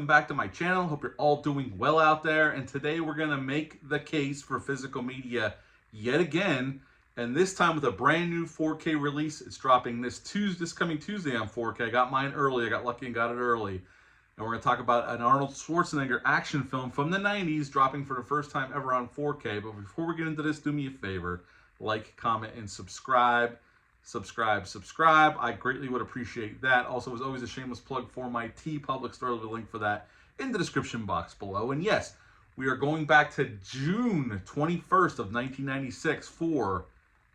welcome back to my channel. Hope you're all doing well out there. And today we're gonna make the case for physical media yet again, and this time with a brand new 4K release. It's dropping this coming Tuesday on 4K. I got mine early. I got lucky and got it early. And we're gonna talk about an Arnold Schwarzenegger action film from the 90s, dropping for the first time ever on 4K. But before we get into this, do me a favor, like, comment, and subscribe. Subscribe. I greatly would appreciate that. Also, as always, a shameless plug for my TeePublic store. I'll leave a link for that in the description box below. And yes, we are going back to June 21st of 1996 for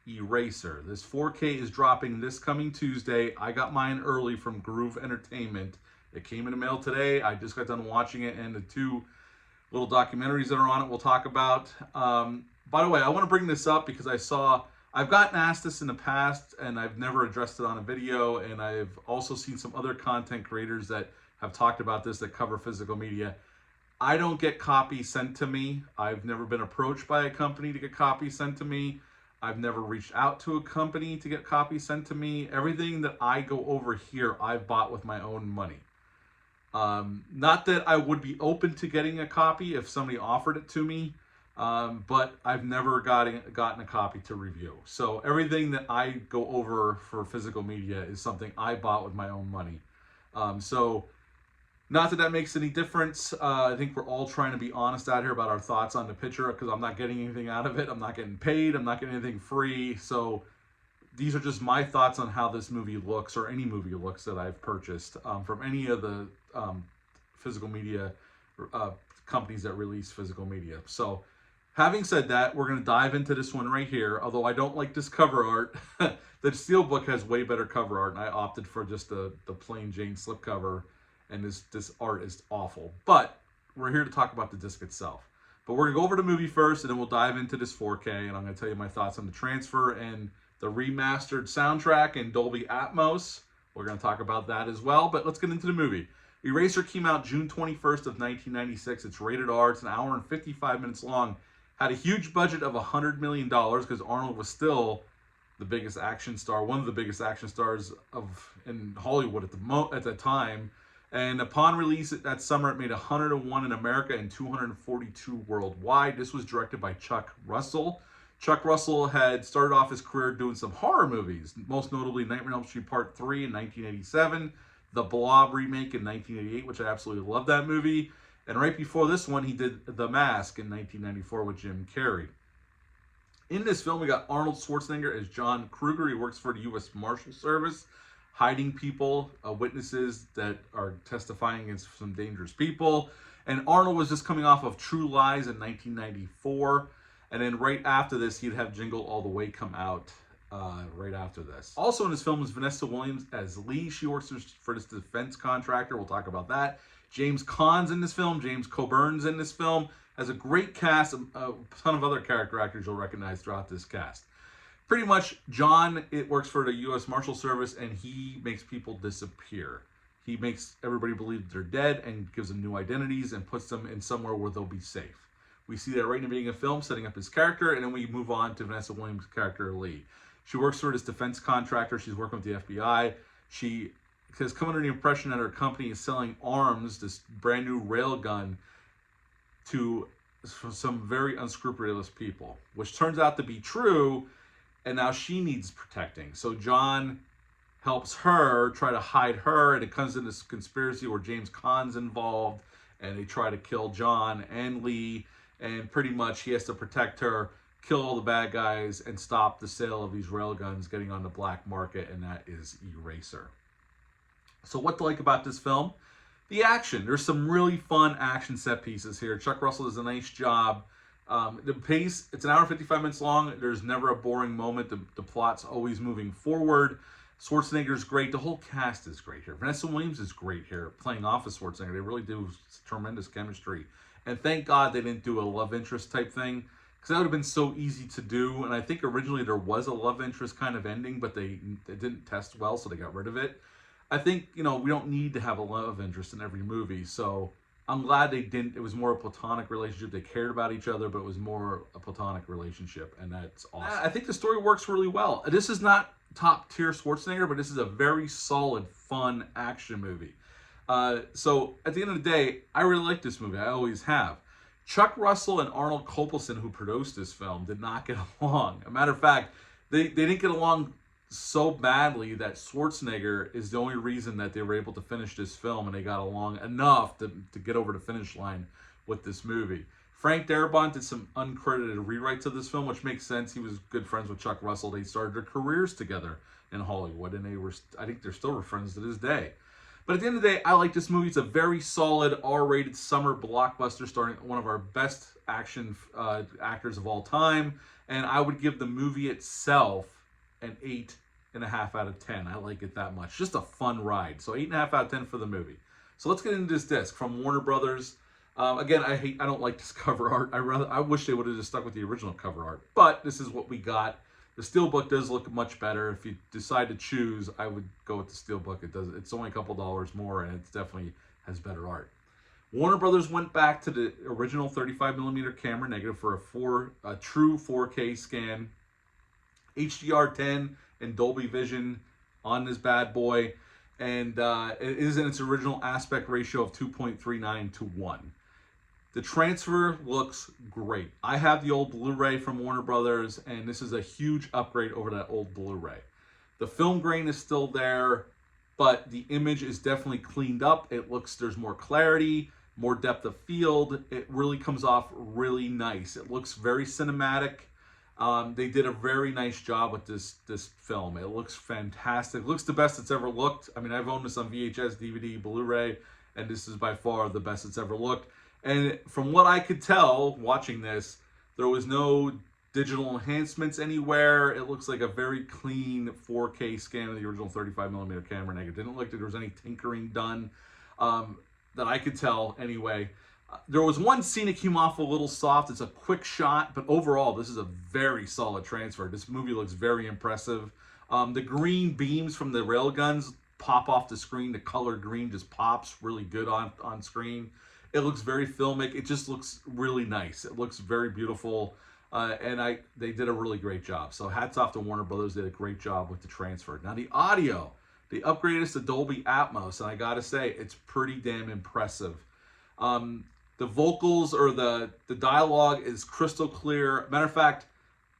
Eraser. This 4K is dropping this coming Tuesday. I got mine early from Groove Entertainment. It came in the mail today. I just got done watching it, and the two little documentaries that are on it we'll talk about. By the way, I want to bring this up because I've gotten asked this in the past, and I've never addressed it on a video, and I've also seen some other content creators that have talked about this that cover physical media. I don't get copies sent to me. I've never been approached by a company to get copies sent to me. I've never reached out to a company to get copies sent to me. Everything that I go over here, I've bought with my own money. Not that I would be open to getting a copy if somebody offered it to me. But I've never gotten a copy to review. So everything that I go over for physical media is something I bought with my own money. So not that makes any difference. I think we're all trying to be honest out here about our thoughts on the picture, because I'm not getting anything out of it. I'm not getting paid. I'm not getting anything free. So these are just my thoughts on how this movie looks, or any movie looks that I've purchased from any of the physical media companies that release physical media. So having said that, we're going to dive into this one right here. Although I don't like this cover art. The Steelbook has way better cover art, and I opted for just the plain Jane slipcover, and this art is awful. But we're here to talk about the disc itself. But we're going to go over the movie first, and then we'll dive into this 4K, and I'm going to tell you my thoughts on the transfer and the remastered soundtrack in Dolby Atmos. We're going to talk about that as well, but let's get into the movie. Eraser came out June 21st of 1996. It's rated R. It's an hour and 55 minutes long. Had a huge budget of $100 million because Arnold was still the biggest action star, one of the biggest action stars in Hollywood at the time. And upon release that summer, it made 101 in America and 242 worldwide. This was directed by Chuck Russell. Chuck Russell had started off his career doing some horror movies, most notably Nightmare on Elm Street Part 3 in 1987, The Blob remake in 1988, which I absolutely love that movie. And right before this one, he did The Mask in 1994 with Jim Carrey. In this film, we got Arnold Schwarzenegger as John Kruger. He works for the U.S. Marshal Service, hiding people, witnesses that are testifying against some dangerous people. And Arnold was just coming off of True Lies in 1994. And then right after this, he'd have Jingle All the Way come out right after this. Also in this film is Vanessa Williams as Lee. She works for this defense contractor. We'll talk about that. James Caan's in this film. James Coburn's in this film. Has a great cast, a ton of other character actors you'll recognize throughout this cast. Pretty much, John, it works for the U.S. Marshal Service, and he makes people disappear. He makes everybody believe that they're dead and gives them new identities and puts them in somewhere where they'll be safe. We see that right in the beginning of the film, setting up his character, and then we move on to Vanessa Williams' character, Lee. She works for this defense contractor. She's working with the FBI. She has come under the impression that her company is selling arms, this brand new railgun, to some very unscrupulous people, which turns out to be true, and now she needs protecting. So John helps her try to hide her, and it comes in this conspiracy where James Caan's involved, and they try to kill John and Lee, and pretty much he has to protect her, kill all the bad guys, and stop the sale of these railguns getting on the black market, and that is Eraser. So what to like about this film? The action. There's some really fun action set pieces here. Chuck Russell does a nice job. The pace, it's an hour and 55 minutes long. There's never a boring moment. The plot's always moving forward. Schwarzenegger's great. The whole cast is great here. Vanessa Williams is great here, playing off of Schwarzenegger. They really do tremendous chemistry. And thank God they didn't do a love interest type thing, because that would have been so easy to do. And I think originally there was a love interest kind of ending, but it didn't test well, so they got rid of it. I think, we don't need to have a love interest in every movie, so I'm glad they didn't. It was more a platonic relationship. They cared about each other, but it was more a platonic relationship, and that's awesome. I think the story works really well. This is not top tier Schwarzenegger, but this is a very solid, fun action movie. So at the end of the day, I really like this movie. I always have. Chuck Russell and Arnold Kopelson, who produced this film, did not get along. A matter of fact, they didn't get along so badly that Schwarzenegger is the only reason that they were able to finish this film, and they got along enough to get over the finish line with this movie. Frank Darabont did some uncredited rewrites of this film, which makes sense. He was good friends with Chuck Russell. They started their careers together in Hollywood, and I think they're still friends to this day. But at the end of the day, I like this movie. It's a very solid R-rated summer blockbuster starring one of our best action actors of all time. And I would give the movie itself an 8.5 out of 10. I like it that much. Just a fun ride. So 8.5 out of 10 for the movie. So let's get into this disc from Warner Brothers. Again, I don't like this cover art. I wish they would have just stuck with the original cover art. But this is what we got. The Steelbook does look much better. If you decide to choose, I would go with the Steelbook. It's only a couple dollars more, and it definitely has better art. Warner Brothers went back to the original 35mm camera negative for a true 4K scan, HDR10 and Dolby Vision on this bad boy, and it is in its original aspect ratio of 2.39 to 1. The transfer looks great. I have the old Blu-ray from Warner Brothers, and this is a huge upgrade over that old Blu-ray. The film grain is still there, but the image is definitely cleaned up. There's more clarity, more depth of field. It really comes off really nice. It looks very cinematic. They did a very nice job with this film. It looks fantastic. It looks the best it's ever looked. I mean, I've owned this on VHS, DVD, Blu-ray, and this is by far the best it's ever looked. And from what I could tell watching this, there was no digital enhancements anywhere. It looks like a very clean 4K scan of the original 35mm camera negative. It didn't look like there was any tinkering done that I could tell anyway. There was one scene that came off a little soft. It's a quick shot, but overall, this is a very solid transfer. This movie looks very impressive. The green beams from the railguns pop off the screen. The color green just pops really good on screen. It looks very filmic. It just looks really nice. It looks very beautiful, and they did a really great job. So hats off to Warner Brothers. They did a great job with the transfer. Now the audio, they upgraded us to Dolby Atmos, and I gotta say, it's pretty damn impressive. The vocals or the dialogue is crystal clear. Matter of fact,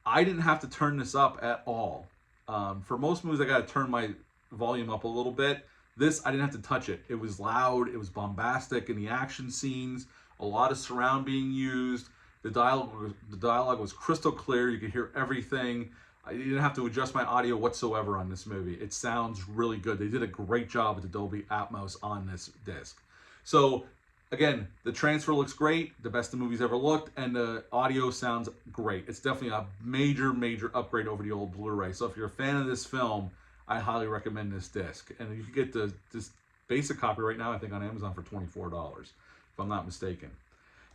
I didn't have to turn this up at all. For most movies, I gotta turn my volume up a little bit. This, I didn't have to touch it. It was loud, it was bombastic in the action scenes, a lot of surround being used. The dialogue was crystal clear. You could hear everything. I didn't have to adjust my audio whatsoever on this movie. It sounds really good. They did a great job with the Dolby Atmos on this disc. So, again, the transfer looks great, the best the movie's ever looked, and the audio sounds great. It's definitely a major, major upgrade over the old Blu-ray. So if you're a fan of this film, I highly recommend this disc. And you can get this basic copy right now, I think, on Amazon for $24, if I'm not mistaken.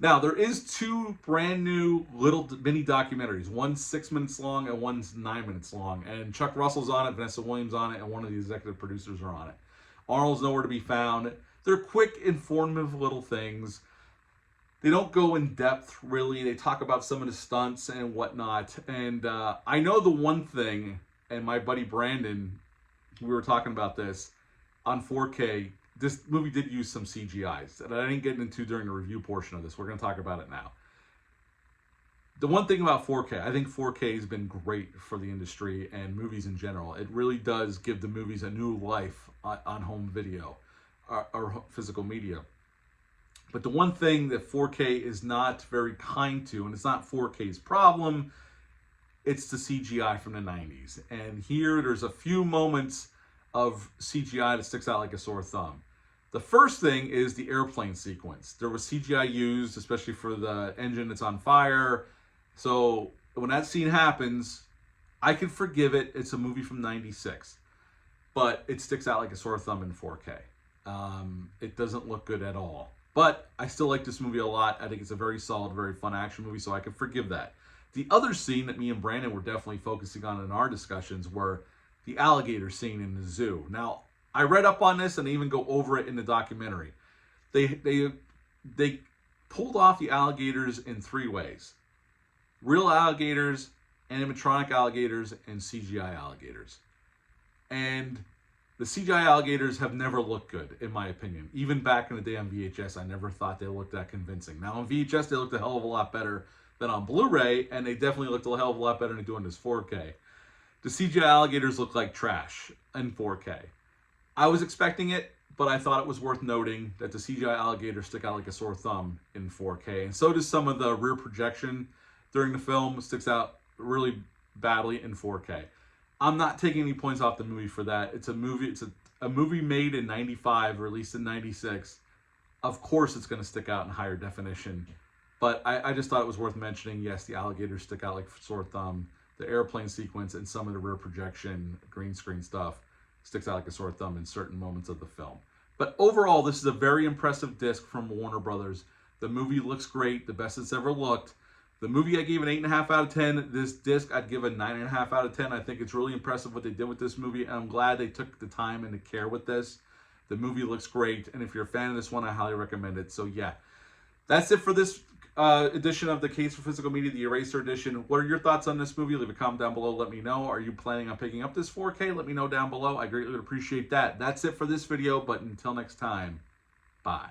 Now, there is two brand new little mini documentaries. One's 6 minutes long and one's 9 minutes long. And Chuck Russell's on it, Vanessa Williams on it, and one of the executive producers are on it. Arnold's nowhere to be found. They're quick, informative little things. They don't go in depth, really. They talk about some of the stunts and whatnot. And I know the one thing, and my buddy Brandon, we were talking about this, on 4K, this movie did use some CGIs that I didn't get into during the review portion of this. We're going to talk about it now. The one thing about 4K, I think 4K has been great for the industry and movies in general. It really does give the movies a new life on home video or physical media. But the one thing that 4K is not very kind to, and it's not 4K's problem, it's the CGI from the 90s. And here there's a few moments of CGI that sticks out like a sore thumb. The first thing is the airplane sequence. There was CGI used, especially for the engine that's on fire. So when that scene happens, I can forgive it. It's a movie from '96, but it sticks out like a sore thumb in 4K. It doesn't look good at all. But I still like this movie a lot. I think it's a very solid, very fun action movie, so I can forgive that. The other scene that me and Brandon were definitely focusing on in our discussions were the alligator scene in the zoo. Now, I read up on this and they even go over it in the documentary. They pulled off the alligators in three ways: real alligators, animatronic alligators, and CGI alligators. And The CGI alligators have never looked good, in my opinion. Even back in the day on VHS, I never thought they looked that convincing. Now on VHS, they looked a hell of a lot better than on Blu-ray, and they definitely looked a hell of a lot better than doing this 4K. The CGI alligators look like trash in 4K. I was expecting it, but I thought it was worth noting that the CGI alligators stick out like a sore thumb in 4K. And so does some of the rear projection during the film, sticks out really badly in 4K. I'm not taking any points off the movie for that. It's a movie made in 95, released in 96. Of course it's going to stick out in higher definition. But I just thought it was worth mentioning. Yes, the alligators stick out like a sore thumb. The airplane sequence and some of the rear projection, green screen stuff sticks out like a sore thumb in certain moments of the film. But overall, this is a very impressive disc from Warner Brothers. The movie looks great, the best it's ever looked. The movie I gave an 8.5 out of 10. This disc I'd give a 9.5 out of 10. I think it's really impressive what they did with this movie, and I'm glad they took the time and the care with this. The movie looks great, and if you're a fan of this one, I highly recommend it. So yeah, that's it for this edition of the Case for Physical Media, the Eraser edition. What are your thoughts on this movie? Leave a comment down below. Let me know. Are you planning on picking up this 4K? Let me know down below. I greatly would appreciate that. That's it for this video, but until next time, bye.